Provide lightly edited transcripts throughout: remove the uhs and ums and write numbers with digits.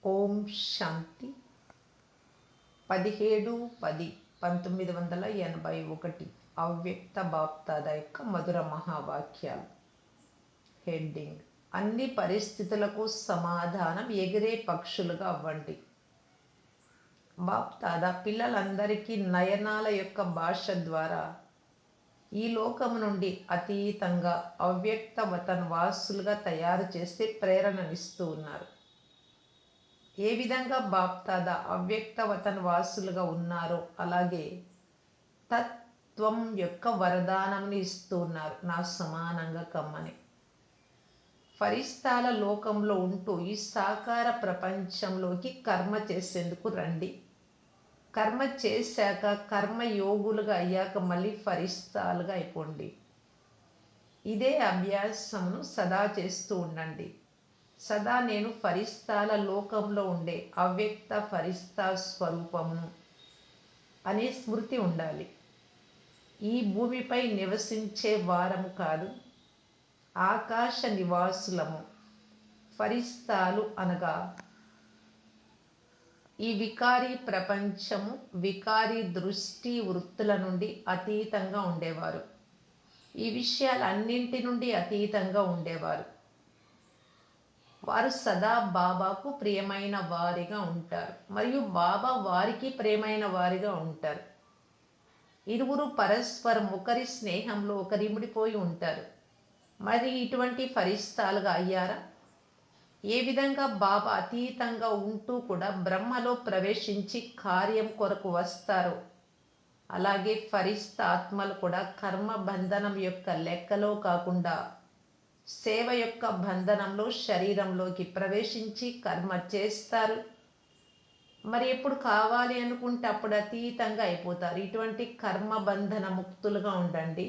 ఓం శాంతి 17/10/1981 అవ్యక్త బాప్దాద యొక్క మధుర మహావాక్యాలు. హెడ్డింగ్: అన్ని పరిస్థితులకు సమాధానం ఎగిరే పక్షులుగా అవ్వండి. బాప్దాదా పిల్లలందరికీ నయనాల యొక్క భాష ద్వారా ఈ లోకము నుండి అతీతంగా అవ్యక్త వతన్ వాసులుగా తయారు చేసే ప్రేరణనిస్తూ ఉన్నారు. ఏ విధంగా బాప్దాదా అవ్యక్త వతన్ వాసులుగా ఉన్నారో అలాగే తత్వం యొక్క వరదానంని ఇస్తూ ఉన్నారు, నా సమానంగా కమ్మని. ఫరిస్తాల లోకంలో ఉంటూ ఈ సాకార ప్రపంచంలోకి కర్మ చేసేందుకు రండి. కర్మ చేశాక కర్మయోగులుగా అయ్యాక మళ్ళీ ఫరిస్తాలుగా అయిపోండి. ఇదే అభ్యాసమును సదా చేస్తూ ఉండండి. సదా నేను ఫరిస్తాల లోకంలో ఉండే అవ్యక్త ఫరిస్తా స్వరూపమును అనే స్మృతి ఉండాలి. ఈ భూమిపై నివసించే వారము కాదు, ఆకాశ నివాసులము. ఫరిస్తాలు అనగా ఈ వికారీ ప్రపంచము, వికారీ దృష్టి వృత్తుల నుండి అతీతంగా ఉండేవారు. ఈ విషయాలన్నింటి నుండి అతీతంగా ఉండేవారు. వారు సదా బాబాకు ప్రియమైన వారిగా ఉంటారు మరియు బాబా వారికి ప్రియమైన వారిగా ఉంటారు. ఇరువురు పరస్పరం ఒకరి స్నేహంలో ఒకరిముడిపోయి ఉంటారు. మరి ఇటువంటి ఫరిస్తాలుగా అయ్యారా? ఏ విధంగా బాబా అతీతంగా ఉంటూ కూడా బ్రహ్మలో ప్రవేశించి కార్యం కొరకు వస్తారో అలాగే ఫరిస్తా ఆత్మలు కూడా కర్మ బంధనం యొక్క లెక్కలో కాకుండా సేవ యొక్క బంధనంలో శరీరంలోకి ప్రవేశించి కర్మ చేస్తారు. మరి ఎప్పుడు కావాలి అనుకుంటే అప్పుడు అతీతంగా అయిపోతారు. ఇటువంటి కర్మ బంధన ముక్తులుగా ఉండండి.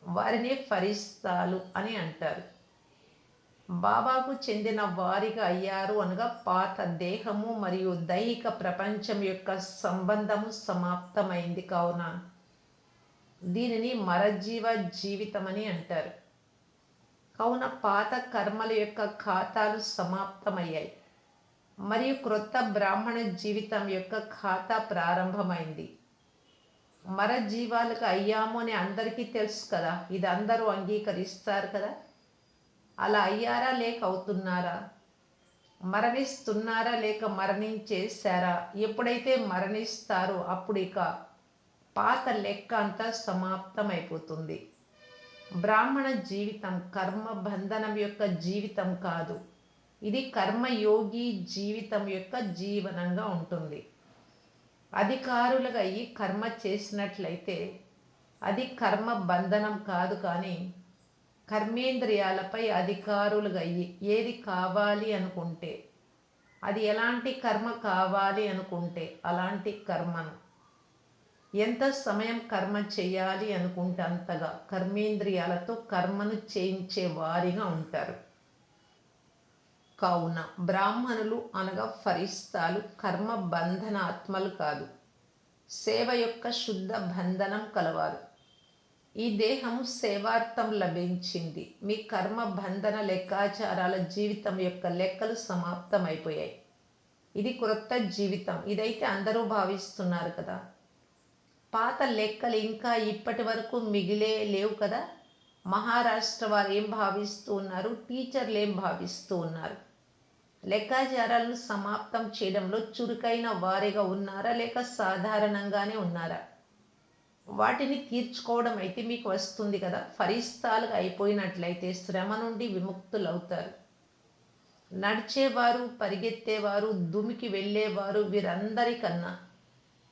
వారిని ఫరిస్తాలు అని అంటారు. బాబాకు చెందిన వారిగా అయ్యారు అనగా పాత దేహము మరియు దైహిక ప్రపంచం యొక్క సంబంధము సమాప్తమైంది. కావున దీనిని మరజీవ జీవితమని అంటారు. కావున పాత కర్మల యొక్క ఖాతాలు సమాప్తమయ్యాయి మరియు క్రొత్త బ్రాహ్మణ జీవితం యొక్క ఖాతా ప్రారంభమైంది. మరజీవాలుగా అయ్యాము అని అందరికీ తెలుసు కదా, ఇది అందరూ అంగీకరిస్తారు కదా. అలా అయ్యారా లేక అవుతున్నారా? మరణిస్తున్నారా లేక మరణించేశారా? ఎప్పుడైతే మరణిస్తారో అప్పుడు ఇక పాత లెక్క అంతా సమాప్తమైపోతుంది. బ్రాహ్మణ జీవితం కర్మ బంధనం యొక్క జీవితం కాదు, ఇది కర్మయోగి జీవితం యొక్క జీవనంగా ఉంటుంది. అధికారులుగా అయ్యి కర్మ చేసినట్లయితే అది కర్మ బంధనం కాదు, కానీ కర్మేంద్రియాలపై అధికారులుగా అయ్యి ఏది కావాలి అనుకుంటే, అది ఎలాంటి కర్మ కావాలి అనుకుంటే అలాంటి కర్మను, ఎంత సమయం కర్మ చేయాలి అనుకుంటే అంతగా కర్మేంద్రియాలతో కర్మను చేయించే వారిగా ఉంటారు. కావున బ్రాహ్మణులు అనగా ఫరిస్తాలు కర్మ బంధన ఆత్మలు కాదు, సేవ యొక్క శుద్ధ బంధనం కలవారు. ఈ దేహము సేవార్థం లభించింది. మీ కర్మ బంధన లెక్కాచారాల జీవితం యొక్క లెక్కలు సమాప్తమైపోయాయి. ఇది క్రొత్త జీవితం. ఇదైతే అందరూ భావిస్తున్నారు కదా. పాత లెక్కలు ఇంకా ఇప్పటి వరకు మిగిలే లేవు కదా. మహారాష్ట్ర వారు ఏం భావిస్తూ ఉన్నారు, టీచర్లు ఏం భావిస్తూ ఉన్నారు? లెక్కాచారాలను సమాప్తం చేయడంలో చురుకైన వారిగా ఉన్నారా లేక సాధారణంగానే ఉన్నారా? వాటిని తీర్చుకోవడం అయితే మీకు వస్తుంది కదా. ఫరిస్తాలుగా అయిపోయినట్లయితే శ్రమ నుండి విముక్తులవుతారు. నడిచేవారు, పరిగెత్తేవారు, దుమికి వెళ్ళేవారు, వీరందరికన్నా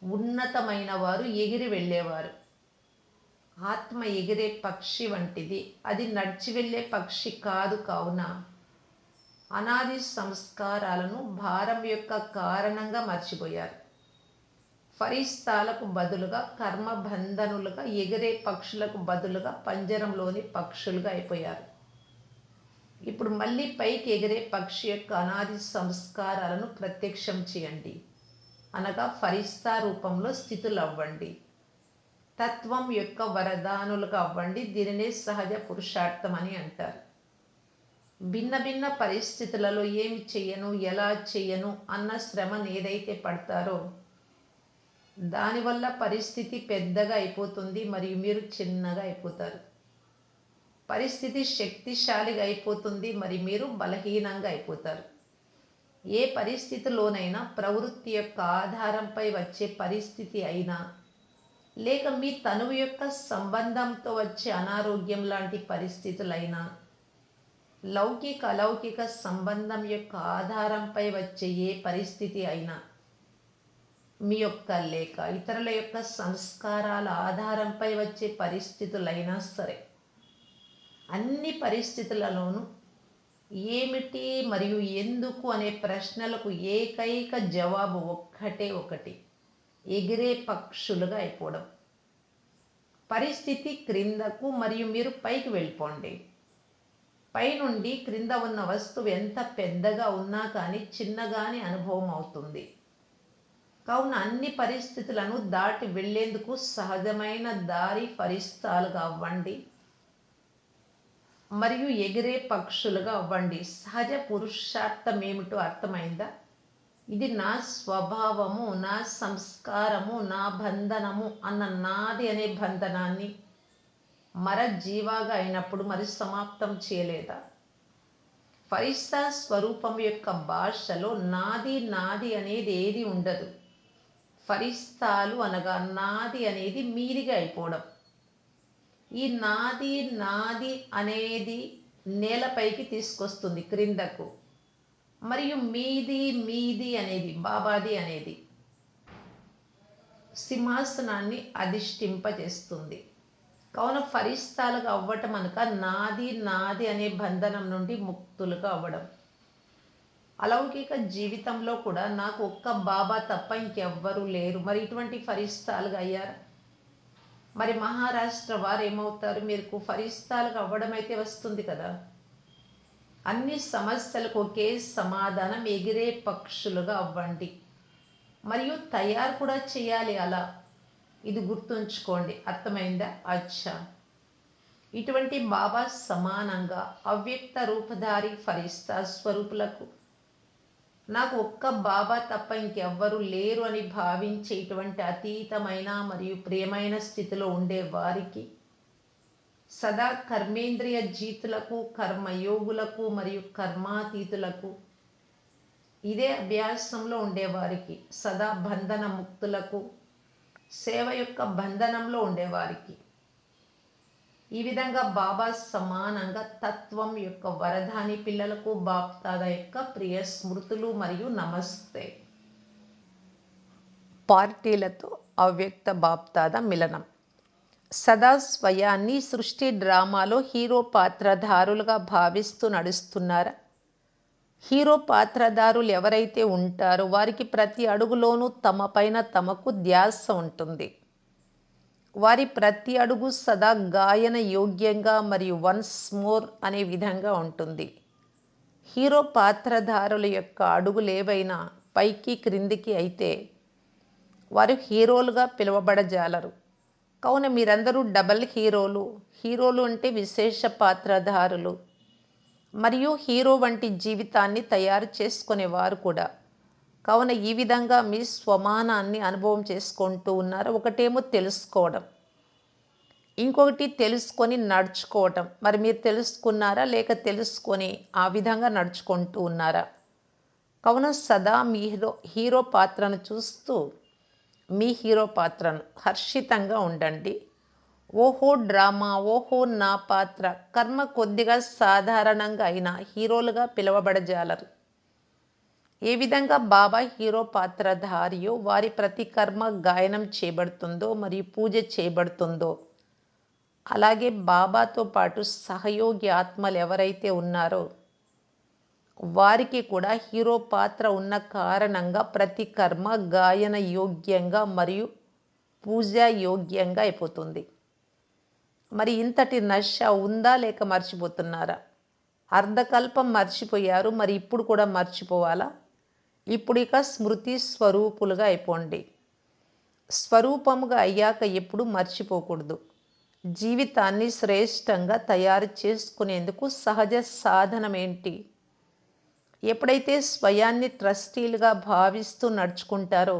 ఉన్నతమైన వారు ఎగిరి వెళ్ళేవారు. ఆత్మ ఎగిరే పక్షి వంటిది, అది నడిచి వెళ్ళే పక్షి కాదు. కావున అనాది సంస్కారాలను భారం యొక్క కారణంగా మర్చిపోయారు. ఫరిస్తాలకు బదులుగా కర్మ బంధనులుగా ఎగిరే పక్షులకు బదులుగా పంజరంలోని పక్షులుగా అయిపోయారు. ఇప్పుడు మళ్ళీ పైకి ఎగిరే పక్షి యొక్క అనాది సంస్కారాలను ప్రత్యక్షం చేయండి అనగా ఫరిస్తా రూపంలో స్థితులు అవ్వండి. తత్వం యొక్క వరదానులుగా అవ్వండి. దీనినే సహజ పురుషార్థం అని అంటారు. భిన్న భిన్న పరిస్థితులలో ఏమి చెయ్యను, ఎలా చెయ్యను అన్న శ్రమను ఏదైతే పడతారో దానివల్ల పరిస్థితి పెద్దగా అయిపోతుంది మరియు మీరు చిన్నగా అయిపోతారు. పరిస్థితి శక్తిశాలిగా అయిపోతుంది, మరి మీరు బలహీనంగా అయిపోతారు. ఏ పరిస్థితిలోనైనా ప్రవృత్తి యొక్క ఆధారంపై వచ్చే పరిస్థితి అయినా, లేక మీ తనువు యొక్క సంబంధంతో వచ్చే అనారోగ్యం లాంటి పరిస్థితులైనా, లౌకిక అలౌకిక సంబంధం యొక్క ఆధారంపై వచ్చే ఏ పరిస్థితి అయినా, మీ యొక్క లేక ఇతరుల యొక్క సంస్కారాల ఆధారంపై వచ్చే పరిస్థితులైనా సరే, అన్ని పరిస్థితులలోనూ ఏమిటి మరియు ఎందుకు అనే ప్రశ్నలకు ఏకైక జవాబు ఒక్కటే ఒకటి: ఎగిరే పక్షులుగా అయిపోవడం. పరిస్థితి క్రిందకు మరియు మీరు పైకి వెళ్ళిపోండి. పైనుండి క్రింద ఉన్న వస్తువు ఎంత పెద్దగా ఉన్నా కానీ చిన్నగానే అనుభవం అవుతుంది. కావున అన్ని పరిస్థితులను దాటి వెళ్లేందుకు సహజమైన దారి ఫరిస్తాలుగా అవ్వండి మరియు ఎగిరే పక్షులుగా అవ్వండి. సహజ పురుషార్థం ఏమిటో అర్థమైందా? ఇది నా స్వభావము, నా సంస్కారము, నా బంధనము అన్న నాది అనే బంధనాన్ని మరజీవాగా అయినప్పుడు మరి సమాప్తం చేయలేదా? ఫరిస్తా స్వరూపం యొక్క భాషలో నాది నాది అనేది ఏది ఉండదు. ఫరిస్తాలు అనగా నాది అనేది మీదిగా అయిపోవడం. ఈ నాది నాది అనేది నేలపైకి తీసుకొస్తుంది క్రిందకు, మరియు మీది మీది అనేది బాబాది అనేది సింహాసనాన్ని అధిష్ఠింపజేస్తుంది. కావున ఫరిస్తాలుగా అవ్వటం అనగా నాది నాది అనే బంధనం నుండి ముక్తులుగా అవ్వడం. అలౌకిక జీవితంలో కూడా నాకు ఒక్క బాబా తప్ప ఇంకెవ్వరూ లేరు, మరి ఇటువంటి ఫరిస్తాలుగా అయ్యారా? మరి మహారాష్ట్ర వారు ఏమవుతారు? మీకు ఫరిస్తాలుగా అవ్వడం అయితే వస్తుంది కదా. అన్ని సమస్యలకు ఒకే సమాధానం: ఎగిరే పక్షులుగా అవ్వండి. మరియు తయారు కూడా చేయాలి అలా. ఇది గుర్తుంచుకోండి. అర్థమైందా? అచ్చా. ఇటువంటి బాబా సమానంగా అవ్యక్త రూపధారి ఫరిస్తా స్వరూపులకు నాకు ఒక్క బాబా తప్ప ఇంకెవ్వరూ లేరు అని భావించే ఇటువంటి అతీతమైన మరియు ప్రియమైన స్థితిలో ఉండే వారికి, సదా కర్మేంద్రియ జీతులకు, కర్మయోగులకు మరియు కర్మాతీతులకు, ఇదే అభ్యాసంలో ఉండేవారికి, సదా బంధన ముక్తులకు, సేవ యొక్క బంధనంలో ఉండేవారికి, ఈ విధంగా బాబా సమానంగా తత్వం యొక్క వరదాని పిల్లలకు బాప్దాదా యొక్క ప్రియ స్మృతులు మరియు నమస్తే. పార్టీలతో అవ్యక్త బాప్దాదా మిలనం. సదా స్వయాన్ని సృష్టి డ్రామాలో హీరో పాత్రధారులుగా భావిస్తూ నడుస్తున్నారా? హీరో పాత్రధారులు ఎవరైతే ఉంటారో వారికి ప్రతి అడుగులోనూ తమ పైన తమకు ధ్యాస ఉంటుంది. వారి ప్రతి అడుగు సదా గాయన యోగ్యంగా మరియు వన్స్ మోర్ అనే విధంగా ఉంటుంది. హీరో పాత్రధారుల యొక్క అడుగులేవైనా పైకి క్రిందికి అయితే వారు హీరోలుగా పిలువబడజాలరు. కావున మీరందరూ డబల్ హీరోలు. హీరోలు అంటే విశేష పాత్రధారులు మరియు హీరో వంటి జీవితాన్ని తయారు చేసుకునేవారు కూడా. కావున ఈ విధంగా మీ స్వమానాన్ని అనుభవం చేసుకుంటూ ఉన్నారు. ఒకటేమో తెలుసుకోవడం, ఇంకొకటి తెలుసుకొని నడుచుకోవటం. మరి మీరు తెలుసుకున్నారా లేక తెలుసుకొని ఆ విధంగా నడుచుకుంటూ ఉన్నారా? కావున సదా మీ హీరో పాత్రను చూస్తూ మీ హీరో పాత్రను హర్షితంగా ఉండండి. ఓహో డ్రామా, ఓహో నా పాత్ర. కర్మ కొద్దిగా సాధారణంగా అయినా హీరోలుగా పిలువబడజాలరు. ఏ విధంగా బాబా హీరో పాత్రధారియో వారి ప్రతి కర్మ గాయనం చేయబడుతుందో మరియు పూజ చేయబడుతుందో, అలాగే బాబాతో పాటు సహయోగి ఆత్మలు ఎవరైతే ఉన్నారో వారికి కూడా హీరో పాత్ర ఉన్న కారణంగా ప్రతి కర్మ గాయన యోగ్యంగా మరియు పూజా యోగ్యంగా అయిపోతుంది. మరి ఇంతటి నశ ఉందా లేక మర్చిపోతున్నారా? అర్ధకల్పం మర్చిపోయారు, మరి ఇప్పుడు కూడా మర్చిపోవాలా? ఇప్పుడు ఇక స్మృతి స్వరూపులుగా అయిపోండి. స్వరూపముగా అయ్యాక ఎప్పుడు మర్చిపోకూడదు. జీవితాన్ని శ్రేష్టంగా తయారు చేసుకునేందుకు సహజ సాధనం ఏంటి? ఎప్పుడైతే స్వయాన్ని ట్రస్టీలుగా భావిస్తూ నడుచుకుంటారో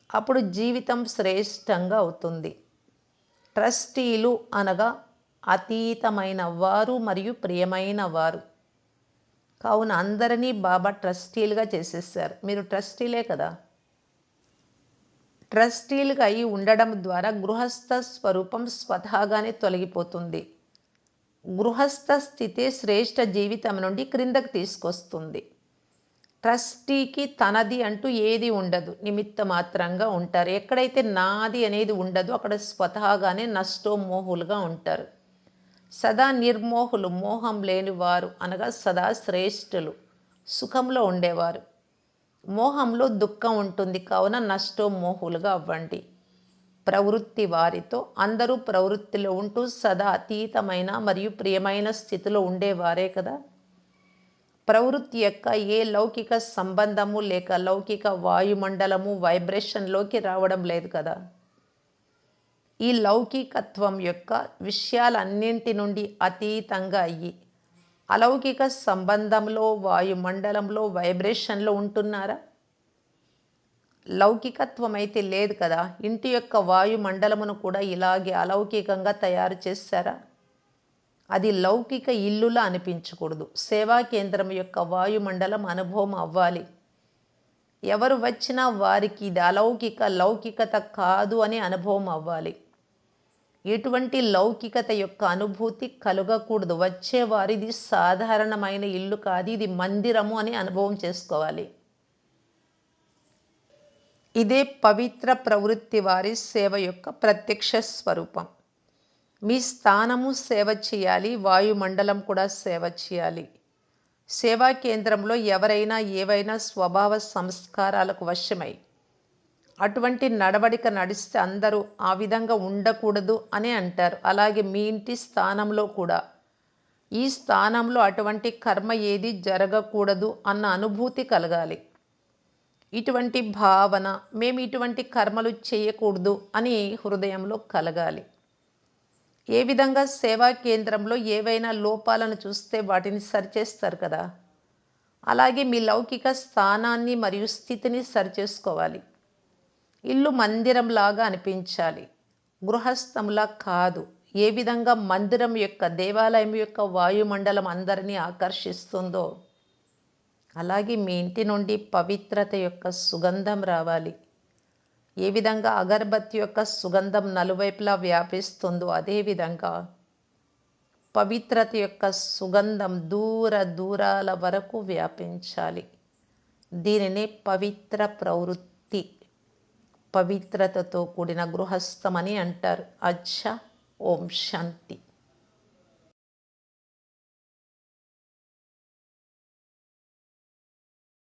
అప్పుడు జీవితం శ్రేష్టంగా అవుతుంది. ట్రస్టీలు అనగా అతీతమైన వారు మరియు ప్రియమైన వారు. కావున అందరినీ బాబా ట్రస్టీలుగా చేసేసారు. మీరు ట్రస్టీలే కదా! ట్రస్టీలుగా అయి ఉండడం ద్వారా గృహస్థ స్వరూపం స్వతహాగానే తొలగిపోతుంది. గృహస్థ స్థితి శ్రేష్ఠ జీవితం నుండి క్రిందకు తీసుకొస్తుంది. ట్రస్టీకి తనది అంటూ ఏది ఉండదు. నిమిత్త మాత్రంగా ఉంటారు. ఎక్కడైతే నాది అనేది ఉండదో అక్కడ స్వతహాగానే నష్టోమోహులుగా ఉంటారు. సదా నిర్మోహులు, మోహం లేనివారు అనగా సదా శ్రేష్ఠులు, సుఖంలో ఉండేవారు. మోహంలో దుఃఖం ఉంటుంది కావున నష్టోమోహులుగా అవ్వండి. ప్రవృత్తి వారితో అందరూ ప్రవృత్తిలో ఉంటూ సదా అతీతమైన మరియు ప్రియమైన స్థితిలో ఉండేవారే కదా! ప్రవృత్తి యొక్క ఏ లౌకిక సంబంధము లేక లౌకిక వాయుమండలము వైబ్రేషన్లోకి రావడం లేదు కదా! ఈ లౌకికత్వం యొక్క విషయాలన్నింటి నుండి అతీతంగా అయ్యి అలౌకిక సంబంధంలో వాయుమండలంలో వైబ్రేషన్లో ఉంటున్నారా? లౌకికత్వం అయితే లేదు కదా! ఇంటి యొక్క వాయుమండలమును కూడా ఇలాగే అలౌకికంగా తయారు చేశారా? అది లౌకిక ఇల్లులా అనిపించకూడదు. సేవా కేంద్రం యొక్క వాయుమండలం అనుభవం అవ్వాలి. ఎవరు వచ్చినా వారికి ఇది అలౌకిక లౌకికత కాదు అనే అనుభవం అవ్వాలి. ఎటువంటి లౌకికత యొక్క అనుభూతి కలగకూడదు. వచ్చేవారిది సాధారణమైన ఇల్లు కాదు, ఇది మందిరము అని అనుభవం చేసుకోవాలి. ఇదే పవిత్ర ప్రవృత్తి వారి సేవ యొక్క ప్రత్యక్ష స్వరూపం. మీ స్థానము సేవ చేయాలి, వాయుమండలం కూడా సేవ చేయాలి. సేవా కేంద్రంలో ఎవరైనా ఏవైనా స్వభావ సంస్కారాలకు వశమై అటువంటి నడవడిక నడిస్తే అందరూ ఆ విధంగా ఉండకూడదు అని అంటారు. అలాగే మీ ఇంటి స్థానంలో కూడా ఈ స్థానంలో అటువంటి కర్మ ఏది జరగకూడదు అన్న అనుభూతి కలగాలి. ఇటువంటి భావన, మేము ఇటువంటి కర్మలు చేయకూడదు అని హృదయంలో కలగాలి. ఏ విధంగా సేవా కేంద్రంలో ఏవైనా లోపాలను చూస్తే వాటిని సరిచేస్తారు కదా! అలాగే మీ లౌకిక స్థానాన్ని మరియు స్థితిని సరిచేసుకోవాలి. ఇల్లు మందిరంలాగా అనిపించాలి, గృహస్థంలా కాదు. ఏ విధంగా మందిరం యొక్క దేవాలయం యొక్క వాయుమండలం అందరినీ ఆకర్షిస్తుందో అలాగే మీ ఇంటి నుండి పవిత్రత యొక్క సుగంధం రావాలి. ఏ విధంగా అగరబత్తి యొక్క సుగంధం నలువైపులా వ్యాపిస్తుందో అదేవిధంగా పవిత్రత యొక్క సుగంధం దూర దూరాల వరకు వ్యాపించాలి. దీనినే పవిత్ర ప్రవృత్తి, పవిత్రతతో కూడిన గృహస్థమని అంటారు. అచ్చా, ఓం శాంతి.